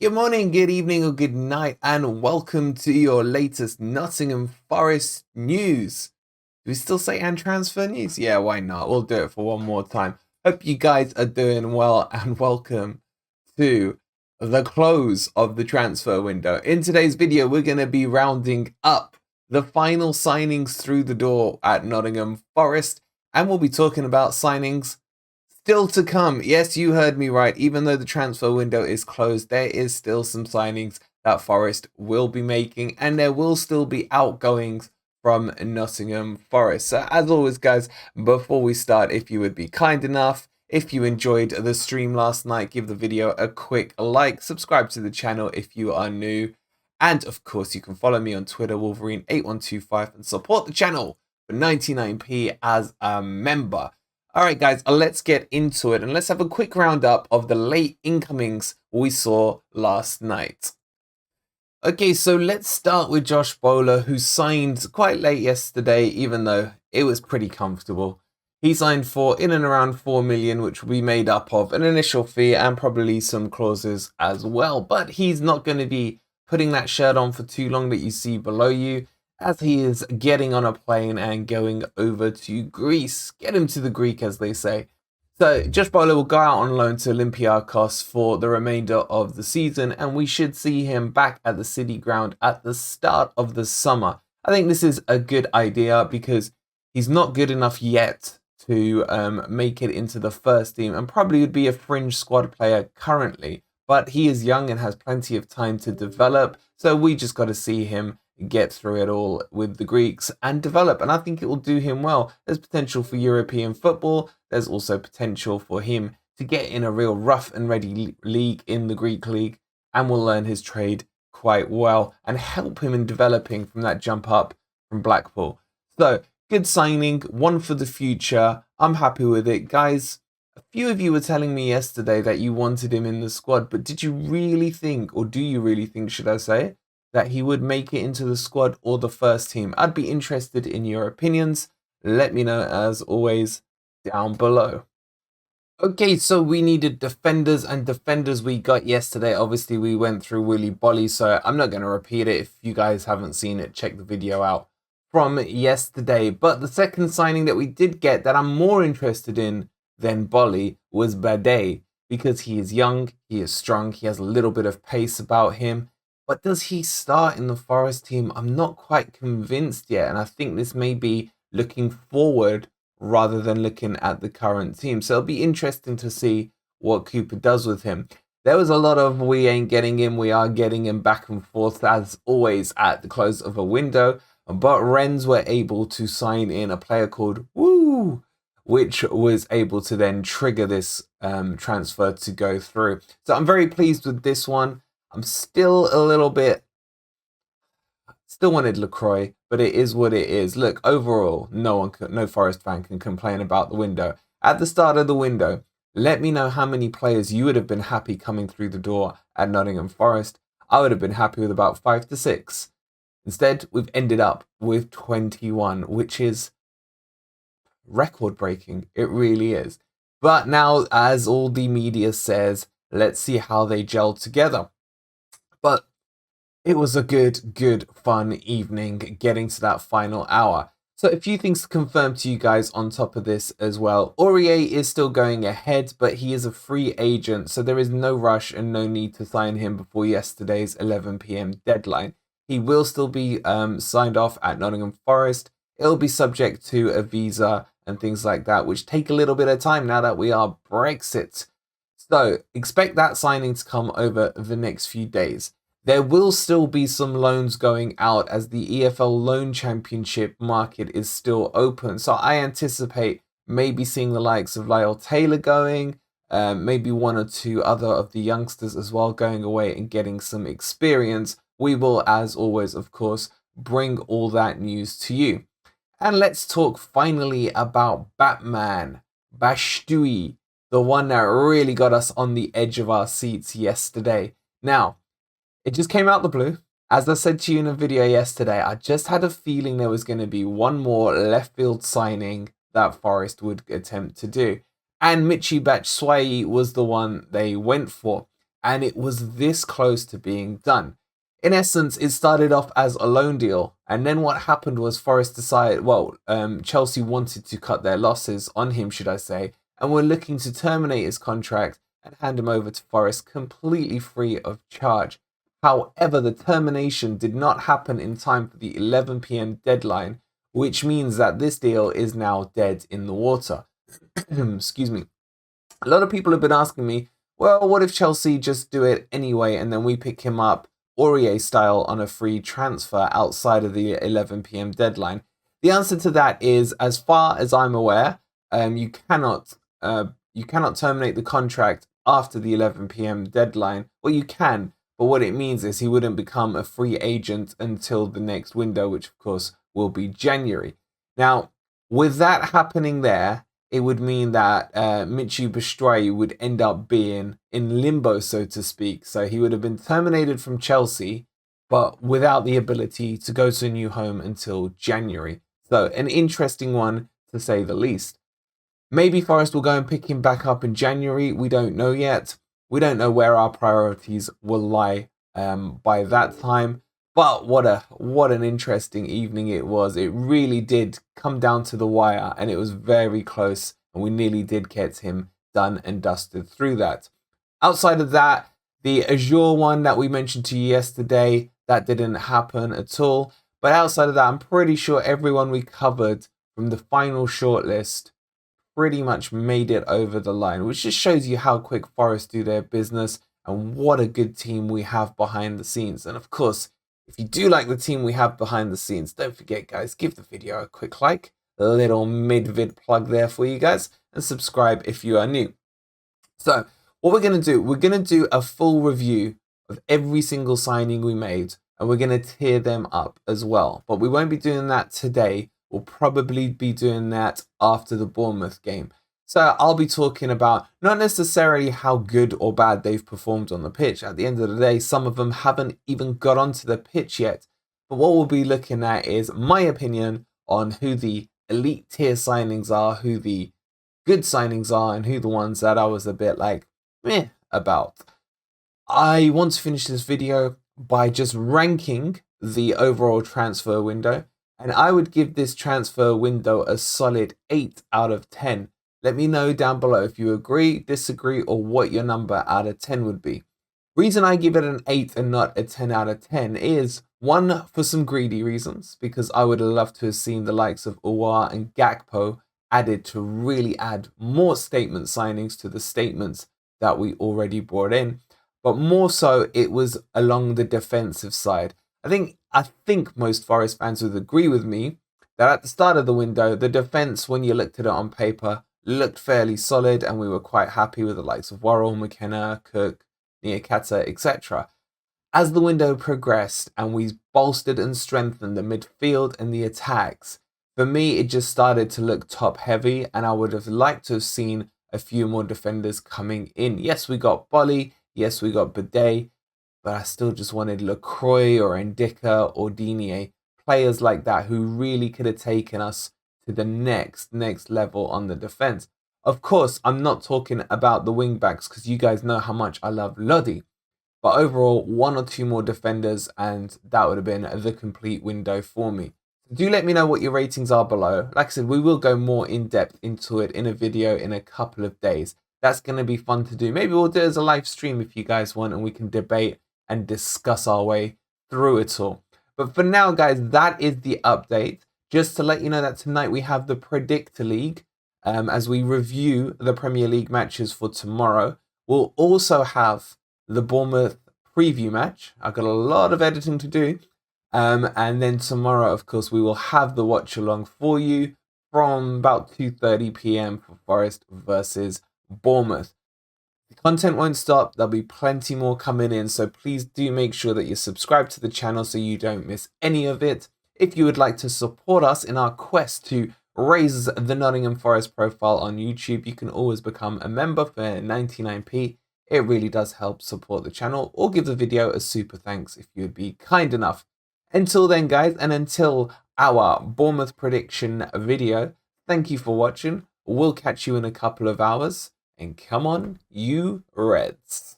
Good morning, good evening, or good night, and welcome to your latest Nottingham Forest news. Do we still say and transfer news? Yeah, why not? We'll do it for one more time. Hope you guys are doing well, and welcome to the close of the transfer window. In today's video, we're going to be rounding up the final signings through the door at Nottingham Forest, and we'll be talking about signings still to come. Yes, you heard me right. Even though the transfer window is closed, there is still some signings that Forest will be making, and there will still be outgoings from Nottingham Forest. So as always, guys, before we start, if you would be kind enough, if you enjoyed the stream last night, give the video a quick like, subscribe to the channel if you are new, and of course you can follow me on Twitter, Wolverine8125, and support the channel for 99p as a member. Alright guys, let's get into it and let's have a quick roundup of the late incomings we saw last night. Okay, so let's start with Josh Bowler, who signed quite late yesterday, even though it was pretty comfortable. He signed for in and around 4 million, which will be made up of an initial fee and probably some clauses as well. But he's not going to be putting that shirt on for too long that you see below you, as he is getting on a plane and going over to Greece. Get him to the Greek, as they say. So Josh Bowler will go out on loan to Olympiacos for the remainder of the season, and we should see him back at the City Ground at the start of the summer. I think this is a good idea because he's not good enough yet to make it into the first team, and probably would be a fringe squad player currently. But he is young and has plenty of time to develop, so we just got to see him get through it all with the Greeks and develop, and I think it will do him well. There's potential for European football. There's also potential for him to get in a real rough and ready league in the Greek league, and will learn his trade quite well and help him in developing from that jump up from Blackpool. So good signing, one for the future. I'm happy with it, guys. A few of you were telling me yesterday that you wanted him in the squad, but did you really think, or do you really think, should I say, that he would make it into the squad or the first team? I'd be interested in your opinions. Let me know, as always, down below. Okay, so we needed defenders, and defenders we got yesterday. Obviously, we went through Willy Bolly, so I'm not going to repeat it. If you guys haven't seen it, check the video out from yesterday. But the second signing that we did get that I'm more interested in than Bolly was Bade, because he is young, he is strong, he has a little bit of pace about him. But does he start in the Forest team? I'm not quite convinced yet, and I think this may be looking forward rather than looking at the current team. So it'll be interesting to see what Cooper does with him. There was a lot of we ain't getting him, we are getting him back and forth, as always at the close of a window. But Rennes were able to sign in a player called Woo, which was able to then trigger this transfer to go through. So I'm very pleased with this one. I'm still a little bit, still wanted LaCroix, but it is what it is. Look, overall, no Forest fan can complain about the window. At the start of the window, let me know how many players you would have been happy coming through the door at Nottingham Forest. I would have been happy with about 5 to 6. Instead, we've ended up with 21, which is record breaking. It really is. But now, as all the media says, let's see how they gel together. But it was a good, fun evening getting to that final hour. So a few things to confirm to you guys on top of this as well. Aurier is still going ahead, but he is a free agent, so there is no rush and no need to sign him before yesterday's 11 p.m. deadline. He will still be signed off at Nottingham Forest. It'll be subject to a visa and things like that, which take a little bit of time now that we are Brexit. So expect that signing to come over the next few days. There will still be some loans going out, as the EFL Loan Championship market is still open. So I anticipate maybe seeing the likes of Lyle Taylor going, maybe one or two other of the youngsters as well going away and getting some experience. We will, as always, of course, bring all that news to you. And let's talk finally about Batman, Bashtui, the one that really got us on the edge of our seats yesterday. Now, it just came out the blue. As I said to you in a video yesterday, I just had a feeling there was going to be one more left field signing that Forest would attempt to do. And Michy Batshuayi was the one they went for. and it was this close to being done. In essence, it started off as a loan deal, and then what happened was Forest decided, Chelsea wanted to cut their losses on him, should I say, and were looking to terminate his contract and hand him over to Forest completely free of charge. However, the termination did not happen in time for the 11 p.m. deadline, which means that this deal is now dead in the water. Excuse me. A lot of people have been asking me, well, what if Chelsea just do it anyway and then we pick him up Aurier style on a free transfer outside of the 11 p.m. deadline? The answer to that is, as far as I'm aware, you cannot terminate the contract after the 11 p.m. deadline. Well, you can, but what it means is he wouldn't become a free agent until the next window, which of course will be January. Now, with that happening there, it would mean that Michy Batshuayi would end up being in limbo, so to speak. So he would have been terminated from Chelsea, but without the ability to go to a new home until January. So an interesting one, to say the least. Maybe Forest will go and pick him back up in January. We don't know yet. We don't know where our priorities will lie by that time. But what an interesting evening it was. It really did come down to the wire, and it was very close, and we nearly did get him done and dusted through that. Outside of that, the Azure one that we mentioned to you yesterday, that didn't happen at all. But outside of that, I'm pretty sure everyone we covered from the final shortlist pretty much made it over the line, which just shows you how quick Forest do their business and what a good team we have behind the scenes. And of course, if you do like the team we have behind the scenes, don't forget, guys, give the video a quick like, a little mid-vid plug there for you guys, and subscribe if you are new. So what we're going to do a full review of every single signing we made, and we're going to tier them up as well. But we won't be doing that today. We'll probably be doing that after the Bournemouth game. So I'll be talking about not necessarily how good or bad they've performed on the pitch. At the end of the day, some of them haven't even got onto the pitch yet. But what we'll be looking at is my opinion on who the elite tier signings are, who the good signings are, and who the ones that I was a bit like, meh, about. I want to finish this video by just ranking the overall transfer window. And I would give this transfer window a solid 8 out of 10. Let me know down below if you agree, disagree, or what your number out of 10 would be. Reason I give it an 8 and not a 10 out of 10 is, one, for some greedy reasons, because I would have loved to have seen the likes of Aouar and Gakpo added to really add more statement signings to the statements that we already brought in. But more so, it was along the defensive side. I think most Forest fans would agree with me that at the start of the window, the defence, when you looked at it on paper, looked fairly solid, and we were quite happy with the likes of Worrell, McKenna, Cook, Niakata, etc. As the window progressed and we bolstered and strengthened the midfield and the attacks, for me, it just started to look top heavy, and I would have liked to have seen a few more defenders coming in. Yes, we got Bolly. Yes, we got Bade. But I still just wanted Lacroix or Ndicka or Digne, players like that who really could have taken us to the next level on the defense. Of course, I'm not talking about the wing backs because you guys know how much I love Lodi. But overall, one or two more defenders and that would have been the complete window for me. Do let me know what your ratings are below. Like I said, we will go more in depth into it in a video in a couple of days. That's going to be fun to do. Maybe we'll do it as a live stream if you guys want, and we can debate and discuss our way through it all. But for now, guys, that is the update. Just to let you know that tonight we have the Predictor League as we review the Premier League matches for tomorrow. We'll also have the Bournemouth preview match. I've got a lot of editing to do. And then tomorrow, of course, we will have the watch along for you from about 2:30 p.m. for Forest versus Bournemouth. The content won't stop. There'll be plenty more coming in, so please do make sure that you're subscribed to the channel so you don't miss any of it. If you would like to support us in our quest to raise the Nottingham Forest profile on YouTube, you can always become a member for 99p. It really does help support the channel, or give the video a super thanks if you'd be kind enough. Until then, guys, and until our Bournemouth prediction video, thank you for watching. We'll catch you in a couple of hours. And come on, you Reds.